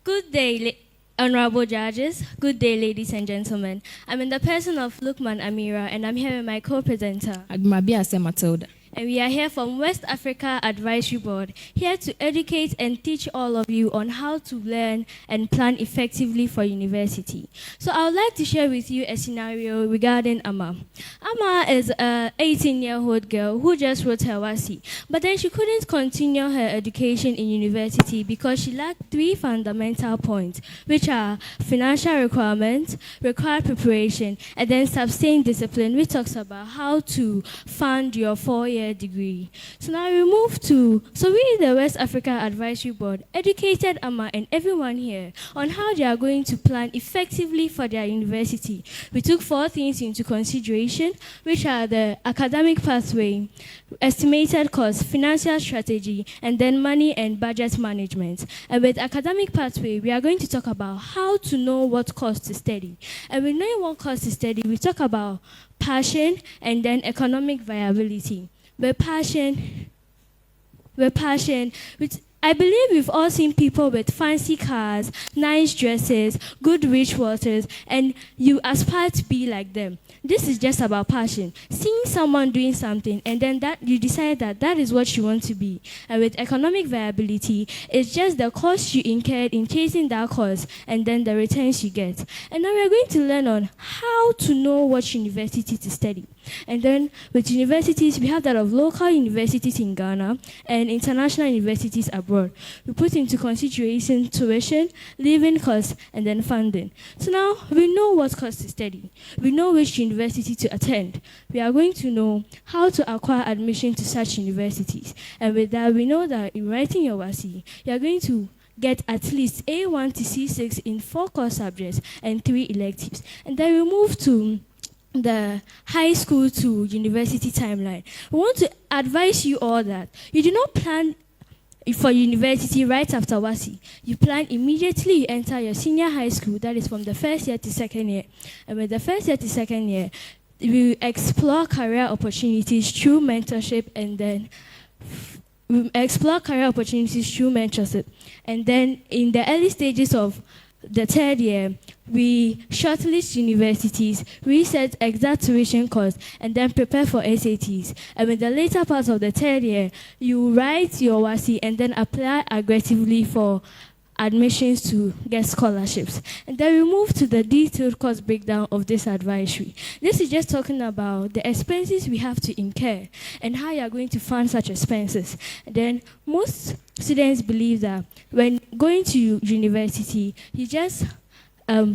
Good day, honorable judges. Good day, ladies and gentlemen. I'm in the person of Lukman Amira, and I'm here with my co-presenter. Agmabiase Matilda. And we are here from West Africa Advisory Board, here to educate and teach all of you on how to learn and plan effectively for university. So I would like to share with you a scenario regarding Amma. Amma is an 18-year-old girl who just wrote her WASI, but then she couldn't continue her education in university because she lacked 3 fundamental points, which are financial requirements, required preparation, and then sustained discipline, which talks about how to fund your 4-year degree. So now we move to, we the West Africa Advisory Board educated Amma and everyone here on how they are going to plan effectively for their university. We took 4 things into consideration, which are the academic pathway, estimated cost, financial strategy, and then money and budget management. And with academic pathway, we are going to talk about how to know what course to study. And with knowing what course to study, we talk about passion and then economic viability. With passion, which I believe we've all seen people with fancy cars, nice dresses, good rich waters, and you aspire to be like them. This is just about passion. Seeing someone doing something, and then that you decide that that is what you want to be. And with economic viability, it's just the cost you incurred in chasing that cause, and then the returns you get. And now we're going to learn on how to know what university to study. And then with universities, we have that of local universities in Ghana and international universities abroad. We put into consideration tuition, living costs, and then funding. So now we know what course to study. We know which university to attend. We are going to know how to acquire admission to such universities. And with that, we know that in writing your WASI, you are going to get at least A1 to C6 in 4 core subjects and 3 electives. And then we move to the high school to university timeline. We want to advise you all that you do not plan for university right after WASI. You plan immediately you enter your senior high school, that is from the 1st year to 2nd year. And with the 1st year to 2nd year, we explore career opportunities through mentorship and then we explore career opportunities through mentorship. And then in the early stages of the 3rd year, we shortlist universities, reset exact tuition costs, and then prepare for SATs. And in the later part of the 3rd year, you write your WASI and then apply aggressively for admissions to get scholarships. And then we move to the detailed cost breakdown of this advisory. This is just talking about the expenses we have to incur and how you are going to fund such expenses. And then most students believe that when going to university, you just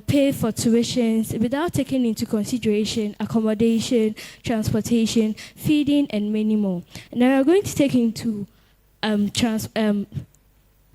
pay for tuitions without taking into consideration accommodation, transportation, feeding, and many more. And then we're going to take into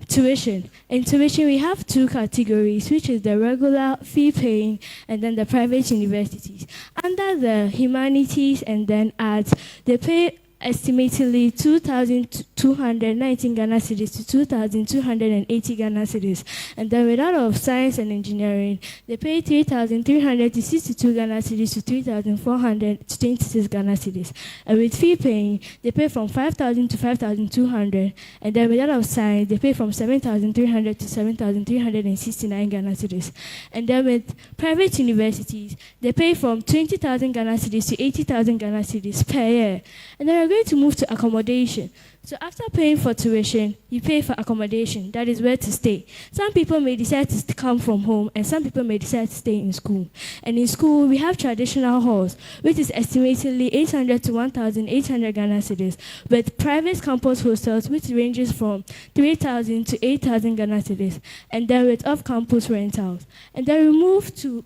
tuition. In tuition, we have 2 categories, which is the regular fee-paying and then the private universities. Under the humanities and then arts, they pay estimatedly 2,219 Ghana cedis to 2,280 Ghana cedis. And then with that of science and engineering, they pay 3,300 to 62 Ghana cedis to 3,400 to 26 Ghana cedis. And with fee paying, they pay from 5,000 to 5,200. And then with that of science, they pay from 7,300 to 7,369 Ghana cedis. And then with private universities, they pay from 20,000 Ghana cedis to 80,000 Ghana cedis per year. And then we're going to move to accommodation. So after paying for tuition, you pay for accommodation. That is where to stay. Some people may decide to come from home, and some people may decide to stay in school. And in school, we have traditional halls, which is estimatedly 800 to 1,800 Ghana cedis, with private campus hostels, which ranges from 3,000 to 8,000 Ghana cedis, and then with off-campus rentals. And then we move to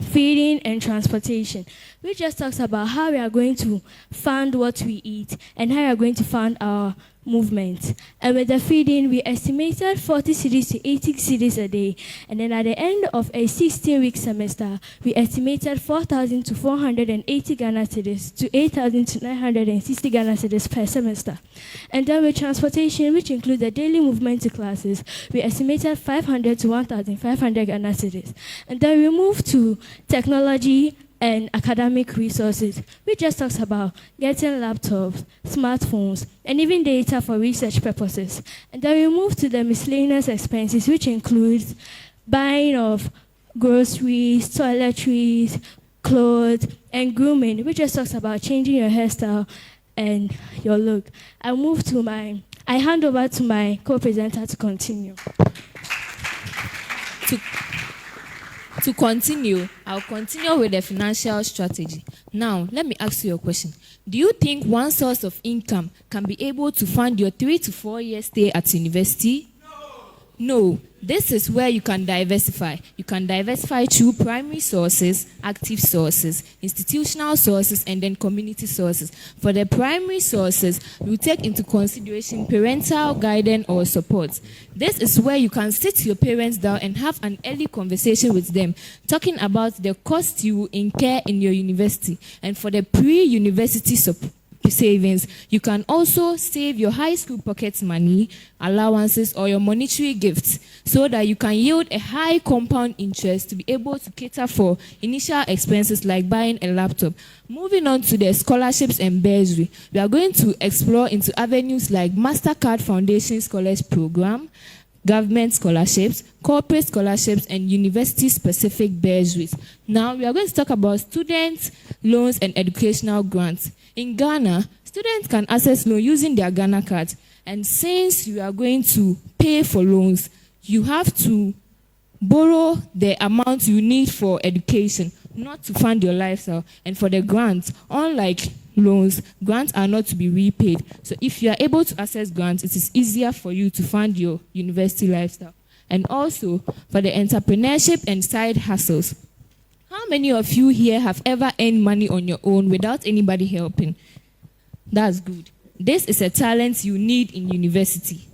feeding and transportation, which just talks about how we are going to fund what we eat and how we are going to fund our movement. And with the feeding, we estimated 40 cedis to 80 cedis a day. And then at the end of a 16-week semester, we estimated 4,000 to 480 Ghana cedis to 8,000 to 960 Ghana cedis per semester. And then with transportation, which includes the daily movement to classes, we estimated 500 to 1,500 Ghana cedis. And then we moved to technology, and academic resources, which just talks about getting laptops, smartphones, and even data for research purposes. And then we move to the miscellaneous expenses, which includes buying of groceries, toiletries, clothes, and grooming, which just talks about changing your hairstyle and your look. I hand over to my co-presenter to continue. To continue, I'll continue with the financial strategy. Now, let me ask you a question. Do you think one source of income can be able to fund your 3 to 4 year stay at university? No. This is where you can diversify. You can diversify through primary sources, active sources, institutional sources, and then community sources. For the primary sources, we take into consideration parental guidance or support. This is where you can sit your parents down and have an early conversation with them, talking about the cost you will incur in your university. And for the pre-university support, savings, you can also save your high school pocket money, allowances, or your monetary gifts so that you can yield a high compound interest to be able to cater for initial expenses like buying a laptop. Moving on to the scholarships and bursary, we are going to explore into avenues like MasterCard Foundation Scholars Program, government scholarships, corporate scholarships, and university-specific bursaries. Now, we are going to talk about student loans and educational grants. In Ghana, students can access loans using their Ghana card. And since you are going to pay for loans, you have to borrow the amount you need for education, not to fund your lifestyle. And for the grants, unlike loans, grants are not to be repaid. So if you are able to access grants, it is easier for you to fund your university lifestyle. And also for the entrepreneurship and side hustles. How many of you here have ever earned money on your own without anybody helping? That's good. This is a talent you need in university.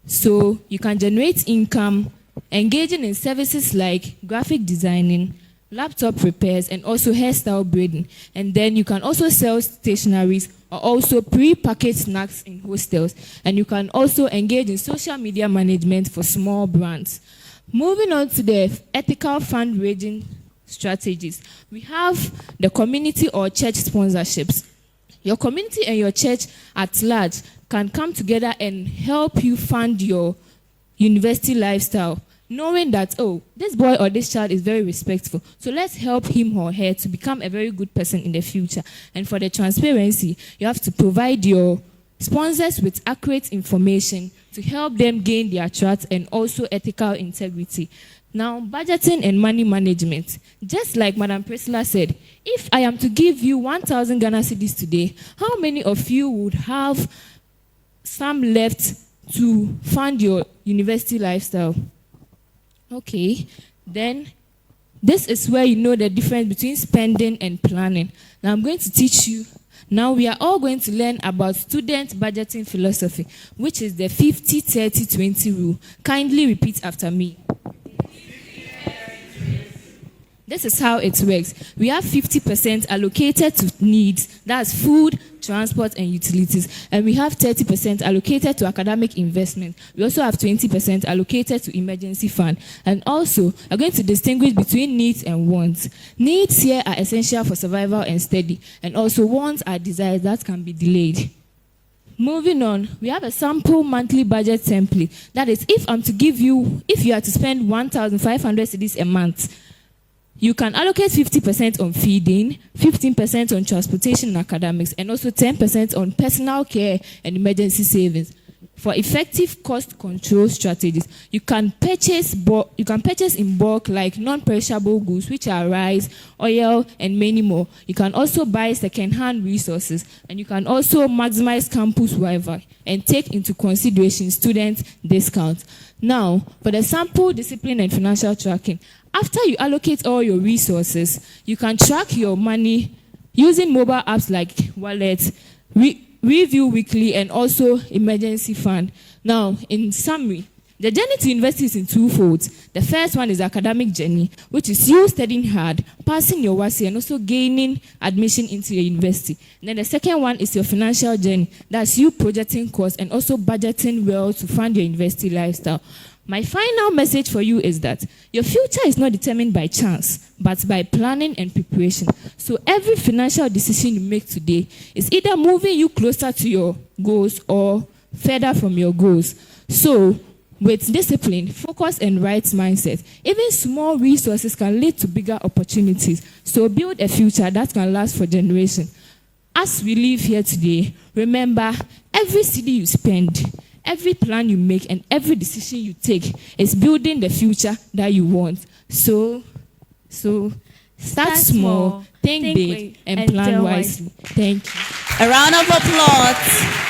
So you can generate income engaging in services like graphic designing, laptop repairs, and also hairstyle braiding. And then you can also sell stationaries or also pre-packaged snacks in hostels. And you can also engage in social media management for small brands. Moving on to the ethical fundraising strategies. We have the community or church sponsorships. Your community and your church at large can come together and help you fund your university lifestyle, knowing that, oh, this boy or this child is very respectful, so let's help him or her to become a very good person in the future. And for the transparency, you have to provide your sponsors with accurate information to help them gain their trust and also ethical integrity. Now, budgeting and money management. Just like Madam Priscilla said, if I am to give you 1,000 Ghana cedis today, how many of you would have some left to fund your university lifestyle? Okay, then this is where you know the difference between spending and planning. Now, I'm going to teach you. Now, we are all going to learn about student budgeting philosophy, which is the 50-30-20 rule. Kindly repeat after me. This is how it works. We have 50% allocated to needs, that's food, transport, and utilities. And we have 30% allocated to academic investment. We also have 20% allocated to emergency fund. And also, we're going to distinguish between needs and wants. Needs here are essential for survival and study. And also wants are desires that can be delayed. Moving on, we have a sample monthly budget template. That is, if you are to spend 1,500 cedis a month, you can allocate 50% on feeding, 15% on transportation and academics, and also 10% on personal care and emergency savings. For effective cost control strategies, you can purchase in bulk like non-perishable goods, which are rice, oil, and many more. You can also buy second-hand resources, and you can also maximize campus Wi-Fi and take into consideration student discounts. Now, for the sample discipline and financial tracking, after you allocate all your resources, you can track your money using mobile apps like Wallet, Review Weekly, and also Emergency Fund. Now, in summary, The journey to university is in two folds. The first one is academic journey, which is you studying hard, passing your WASSCE, and also gaining admission into your university. And then the second one is your financial journey. That's you projecting costs and also budgeting well to fund your university lifestyle. My final message for you is that your future is not determined by chance, but by planning and preparation. So every financial decision you make today is either moving you closer to your goals or further from your goals. So with discipline, focus, and right mindset, even small resources can lead to bigger opportunities. So build a future that can last for generations. As we live here today, remember, every cedi you spend, every plan you make, and every decision you take is building the future that you want. So start small, think big, and plan wisely. Thank you. A round of applause.